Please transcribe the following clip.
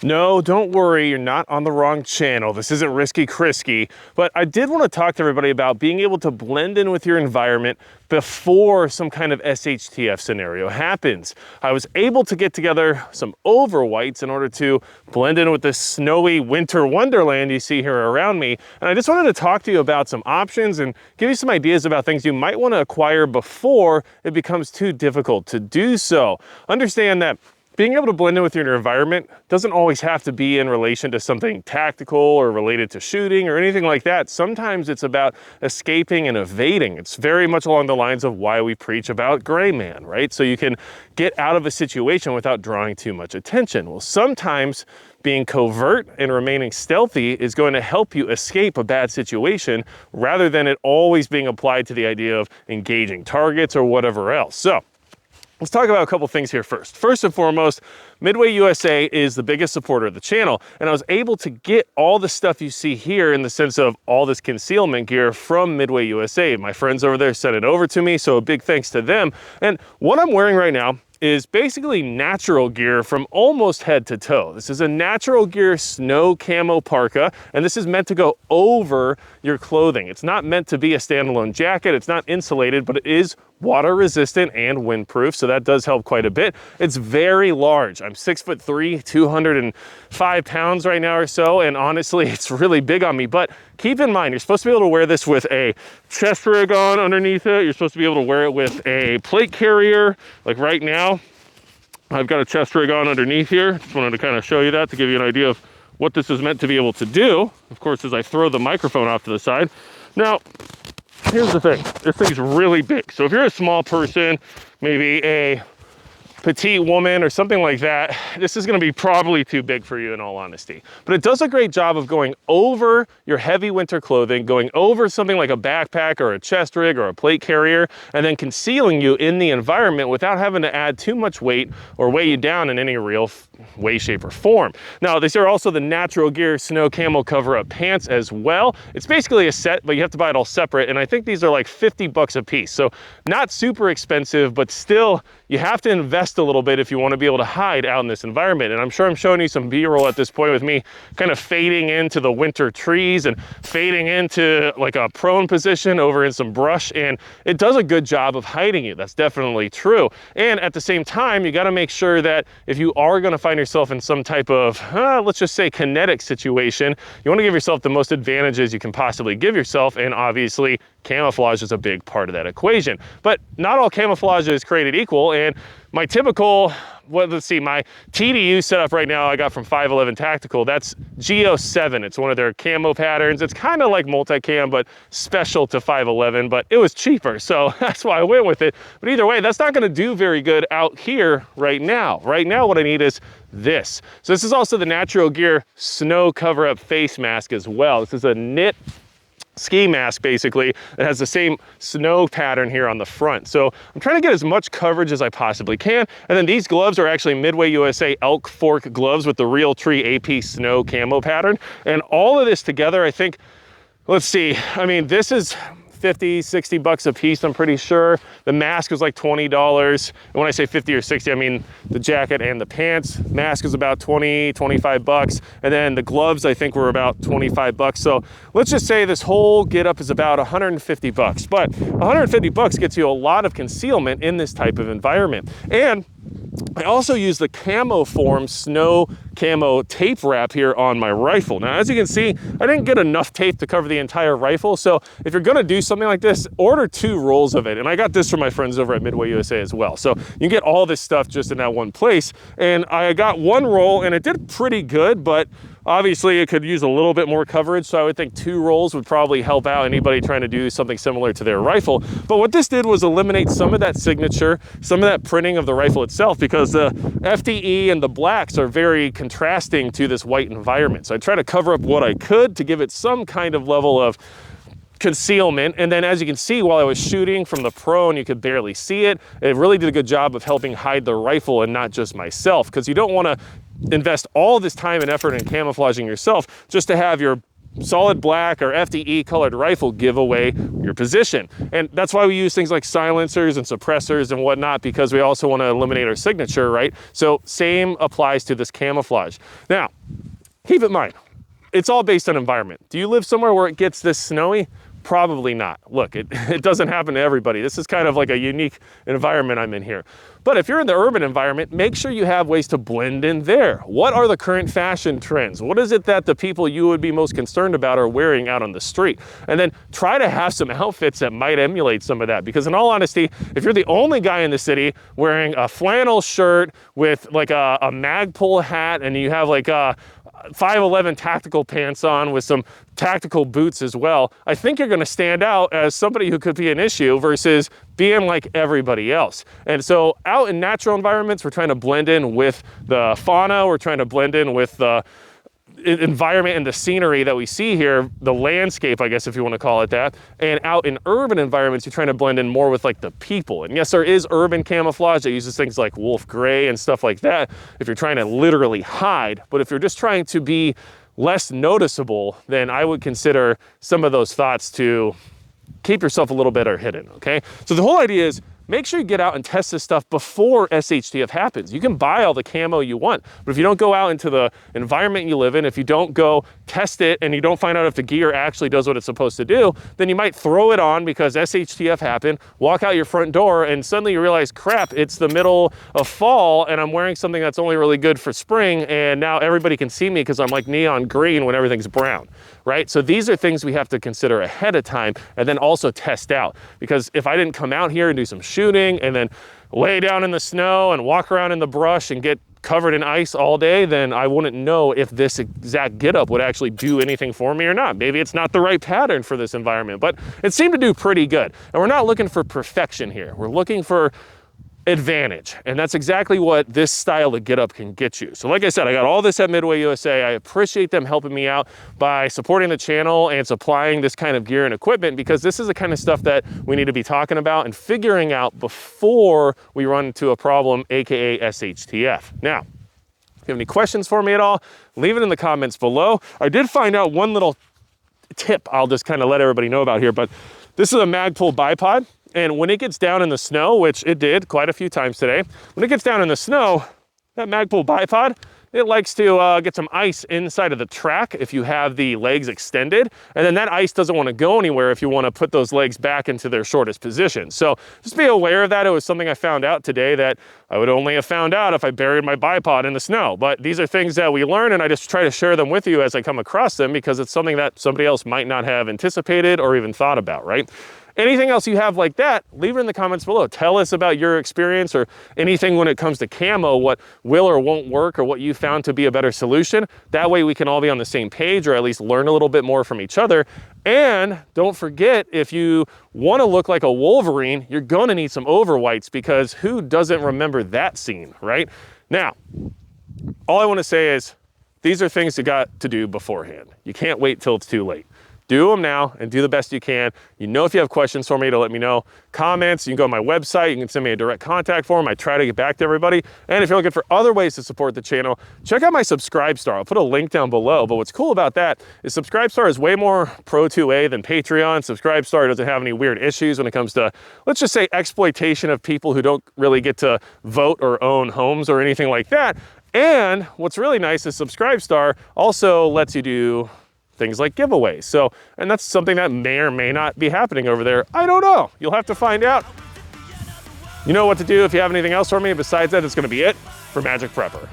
No, don't worry, you're not on the wrong channel. This isn't Risky Crisky, but I did want to talk to everybody about being able to blend in with your environment before some kind of SHTF scenario happens. I was able to get together some over whites in order to blend in with this snowy winter wonderland you see here around me. And I just wanted to talk to you about some options and give you some ideas about things you might want to acquire before it becomes too difficult to do so. Understand that being able to blend in with your environment doesn't always have to be in relation to something tactical or related to shooting or anything like that. Sometimes it's about escaping and evading. It's very much along the lines of why we preach about gray man, right? So you can get out of a situation without drawing too much attention. Well, sometimes being covert and remaining stealthy is going to help you escape a bad situation rather than it always being applied to the idea of engaging targets or whatever else. So let's talk about a couple things here first. First and foremost, MidwayUSA is the biggest supporter of the channel, and I was able to get all the stuff you see here in the sense of all this concealment gear from MidwayUSA. My friends over there sent it over to me, so a big thanks to them. And what I'm wearing right now is basically natural gear from almost head to toe. This is a natural gear snow camo parka, and this is meant to go over your clothing. It's not meant to be a standalone jacket. It's not insulated, but it is water resistant and windproof, so that does help quite a bit. It's very large. I'm 6'3", 205 pounds right now or so, and honestly, it's really big on me. But keep in mind, you're supposed to be able to wear this with a chest rig on underneath it. You're supposed to be able to wear it with a plate carrier. Like right now, I've got a chest rig on underneath here. Just wanted to kind of show you that to give you an idea of what this is meant to be able to do. Of course, as I throw the microphone off to the side. Now, here's the thing, this thing's really big. So if you're a small person, maybe a petite woman or something like that, this is gonna be probably too big for you in all honesty. But it does a great job of going over your heavy winter clothing, going over something like a backpack or a chest rig or a plate carrier, and then concealing you in the environment without having to add too much weight or weigh you down in any real way, shape, or form. Now, these are also the natural gear snow camo cover-up pants as well. It's basically a set, but you have to buy it all separate, and I think these are like 50 bucks a piece. So not super expensive, but still, you have to invest a little bit if you want to be able to hide out in this environment. And I'm sure I'm showing you some B-roll at this point with me kind of fading into the winter trees and fading into like a prone position over in some brush, and it does a good job of hiding you. That's definitely true. And at the same time, you got to make sure that if you are going to find yourself in some type of, let's just say kinetic situation, you want to give yourself the most advantages you can possibly give yourself. And obviously camouflage is a big part of that equation, but not all camouflage is created equal. And my typical, let's see, my TDU setup right now I got from 511 Tactical. That's G07. It's one of their camo patterns. It's kind of like multicam, but special to 511, but it was cheaper. So that's why I went with it. But either way, that's not going to do very good out here right now. Right now, what I need is this. So this is also the Natural Gear Snow Cover-Up Face Mask as well. This is a knit ski mask basically. It has the same snow pattern here on the front. So I'm trying to get as much coverage as I possibly can. And then these gloves are actually MidwayUSA elk fork gloves with the Real Tree AP snow camo pattern. And all of this together, I think, let's see, I mean, this is 50, 60 bucks a piece, I'm pretty sure. The mask was like $20. And when I say 50 or 60, I mean the jacket and the pants. Mask is about 20, 25 bucks. And then the gloves, I think, were about 25 bucks. So let's just say this whole getup is about 150 bucks. But 150 bucks gets you a lot of concealment in this type of environment. And I also use the CamoForm snow camo tape wrap here on my rifle. Now, as you can see, I didn't get enough tape to cover the entire rifle. So if you're gonna do something like this, order 2 rolls of it. And I got this from my friends over at MidwayUSA as well. So you get all this stuff just in that one place. And I got 1 roll and it did pretty good, but obviously it could use a little bit more coverage. So I would think 2 rolls would probably help out anybody trying to do something similar to their rifle. But what this did was eliminate some of that signature, some of that printing of the rifle itself, because the FDE and the blacks are very contrasting to this white environment. So I tried to cover up what I could to give it some kind of level of concealment. And then as you can see, while I was shooting from the prone, you could barely see it. It really did a good job of helping hide the rifle and not just myself, because you don't want to invest all this time and effort in camouflaging yourself just to have your solid black or FDE colored rifle give away your position. And that's why we use things like silencers and suppressors and whatnot, because we also want to eliminate our signature, right? So same applies to this camouflage. Now, keep in mind, it's all based on environment. Do you live somewhere where it gets this snowy? Probably not. Look, it doesn't happen to everybody. This is kind of like a unique environment I'm in here. But if you're in the urban environment, make sure you have ways to blend in there. What are the current fashion trends? What is it that the people you would be most concerned about are wearing out on the street? And then try to have some outfits that might emulate some of that. Because in all honesty, if you're the only guy in the city wearing a flannel shirt with like a Magpul hat, and you have like a 5'11" tactical pants on with some tactical boots as well, I think you're gonna stand out as somebody who could be an issue versus being like everybody else. And so out in natural environments, we're trying to blend in with the fauna, we're trying to blend in with the environment and the scenery that we see here, the landscape, I guess, if you want to call it that. And out in urban environments, you're trying to blend in more with like the people. And yes, there is urban camouflage that uses things like wolf gray and stuff like that if you're trying to literally hide. But if you're just trying to be less noticeable, then I would consider some of those thoughts to keep yourself a little better hidden, okay? So the whole idea is make sure you get out and test this stuff before SHTF happens. You can buy all the camo you want, but if you don't go out into the environment you live in, if you don't go test it and you don't find out if the gear actually does what it's supposed to do, then you might throw it on because SHTF happened, walk out your front door, and suddenly you realize, crap, it's the middle of fall and I'm wearing something that's only really good for spring, and now everybody can see me because I'm like neon green when everything's brown, right? So these are things we have to consider ahead of time and then also test out. Because if I didn't come out here and do some shooting and then lay down in the snow and walk around in the brush and get covered in ice all day, then I wouldn't know if this exact getup would actually do anything for me or not. Maybe it's not the right pattern for this environment, but it seemed to do pretty good. And we're not looking for perfection here. We're looking for advantage. And that's exactly what this style of getup can get you. So like I said, I got all this at MidwayUSA. I appreciate them helping me out by supporting the channel and supplying this kind of gear and equipment, because this is the kind of stuff that we need to be talking about and figuring out before we run into a problem, AKA SHTF. Now, if you have any questions for me at all, leave it in the comments below. I did find out one little tip I'll just kind of let everybody know about here, but this is a Magpul bipod. And when it gets down in the snow, which it did quite a few times today, when it gets down in the snow, that Magpul bipod, it likes to get some ice inside of the track if you have the legs extended. And then that ice doesn't want to go anywhere if you want to put those legs back into their shortest position. So just be aware of that. It was something I found out today that I would only have found out if I buried my bipod in the snow. But these are things that we learn, and I just try to share them with you as I come across them, because it's something that somebody else might not have anticipated or even thought about, right? Anything else you have like that, leave it in the comments below. Tell us about your experience or anything when it comes to camo, what will or won't work, or what you found to be a better solution. That way we can all be on the same page, or at least learn a little bit more from each other. And don't forget, if you want to look like a Wolverine, you're going to need some overwhites, because who doesn't remember that scene, right? Now, all I want to say is these are things you got to do beforehand. You can't wait till it's too late. Do them now and do the best you can. You know, if you have questions for me, to let me know. Comments, you can go to my website, you can send me a direct contact form. I try to get back to everybody. And if you're looking for other ways to support the channel, check out my Subscribestar. I'll put a link down below. But what's cool about that is Subscribestar is way more Pro 2A than Patreon. Subscribestar doesn't have any weird issues when it comes to, let's just say, exploitation of people who don't really get to vote or own homes or anything like that. And what's really nice is Subscribestar also lets you do things like giveaways. So, and that's something that may or may not be happening over there. I don't know. You'll have to find out. You know what to do. If you have anything else for me besides that, it's going to be it for Magic Prepper.